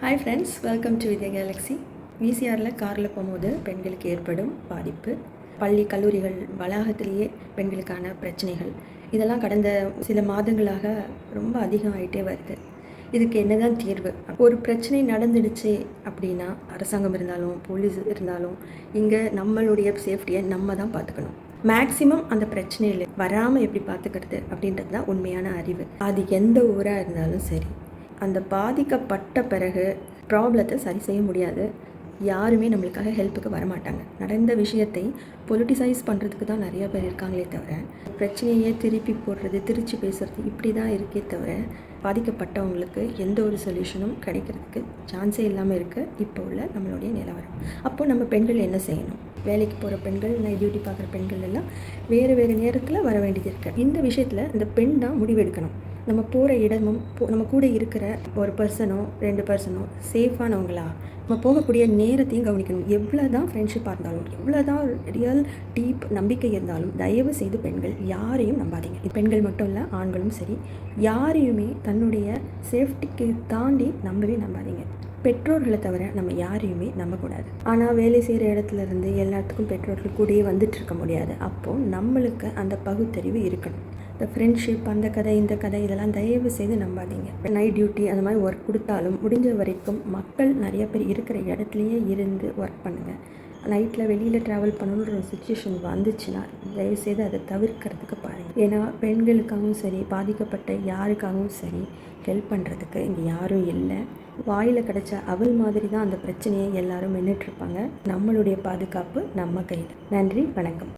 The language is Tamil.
Hi friends, welcome to Vidya galaxy. விசிஆரில் காரில் போகும்போது பெண்களுக்கு ஏற்படும் பாதிப்பு, பள்ளி கல்லூரிகள் வளாகத்திலேயே பெண்களுக்கான பிரச்சனைகள், இதெல்லாம் கடந்த சில மாதங்களாக ரொம்ப அதிகம் ஆகிட்டே வருது. இதுக்கு என்ன தான் தீர்வு? ஒரு பிரச்சனை நடந்துடுச்சு அப்படின்னா அரசாங்கம் இருந்தாலும் போலீஸ் இருந்தாலும் இங்கே நம்மளுடைய சேஃப்டியை நம்ம தான் பார்த்துக்கணும். மேக்ஸிமம் அந்த பிரச்சனையில் வராமல் எப்படி பார்த்துக்கிறது அப்படின்றது தான் உண்மையான அறிவு. அது எந்த ஊராக இருந்தாலும் சரி, அந்த பாதிக்கப்பட்ட பிறகு ப்ராப்ளத்தை சரி செய்ய முடியாது. யாருமே நம்மளுக்காக ஹெல்ப்புக்கு வரமாட்டாங்க. நடந்த விஷயத்தை பொலிட்டிசைஸ் பண்ணுறதுக்கு தான் நிறைய பேர் இருக்காங்களே தவிர, பிரச்சனையே திருப்பி போடுறது, திருச்சி பேசுகிறது இப்படி தான் இருக்கே தவிர, பாதிக்கப்பட்டவங்களுக்கு எந்த ஒரு சொல்யூஷனும் கிடைக்கிறதுக்கு சான்ஸே இல்லாமல் இருக்குது இப்போ உள்ள நம்மளுடைய நிலவரம். அப்போது நம்ம பெண்கள் என்ன செய்யணும்? வேலைக்கு போகிற பெண்கள், நைட் டியூட்டி பார்க்குற பெண்கள் எல்லாம் வேறு வேறு நேரத்தில் வர வேண்டியது இருக்குது. இந்த விஷயத்தில் இந்த பெண் தான் முடிவெடுக்கணும். நம்ம போகிற இடமும் நம்ம கூட இருக்கிற ஒரு பர்சனோ 2 பர்சனோ சேஃபானவங்களா, நம்ம போகக்கூடிய நேரத்தையும் கவனிக்கணும். எவ்வளோ தான் ஃப்ரெண்ட்ஷிப்பாக இருந்தாலும், எவ்வளோ தான் ரியல் டீப் நம்பிக்கை இருந்தாலும், தயவு செய்து பெண்கள் யாரையும் நம்பாதீங்க. இது பெண்கள் மட்டும் இல்லை, ஆண்களும் சரி, யாரையுமே தன்னுடைய சேஃப்டிக்கு தாண்டி நம்பாதீங்க. பெற்றோர்களை தவிர நம்ம யாரையுமே நம்பக்கூடாது. ஆனால் வேலை செய்கிற இடத்துல இருந்து எல்லாத்துக்கும் பெற்றோர்கள் கூடயே வந்துட்டு இருக்க முடியாது. அப்போது நம்மளுக்கு அந்த பகுத்தறிவு இருக்கணும். இந்த ஃப்ரெண்ட்ஷிப், அந்த கதை இந்த கதை இதெல்லாம் தயவு செய்து நம்பாதீங்க. நைட் டியூட்டி அந்த மாதிரி ஒர்க் கொடுத்தாலும் முடிஞ்ச வரைக்கும் மக்கள் நிறைய பேர் இருக்கிற இடத்துலையே இருந்து ஒர்க் பண்ணுங்கள். நைட்டில் வெளியில் ட்ராவல் பண்ணணுன்ற ஒரு சுச்சுவேஷன் வந்துச்சுன்னா தயவுசெய்து அதை தவிர்க்கிறதுக்கு பாருங்கள். ஏன்னா பெண்களுக்காகவும் சரி, பாதிக்கப்பட்ட யாருக்காகவும் சரி, ஹெல்ப் பண்ணுறதுக்கு இங்கே யாரும் இல்லை. வாயில் கிடச்ச அவள் மாதிரி தான் அந்த பிரச்சனையை எல்லாரும் நின்றுட்டுருப்பாங்க. நம்மளுடைய பாதுகாப்பு நம்ம கையில். நன்றி, வணக்கம்.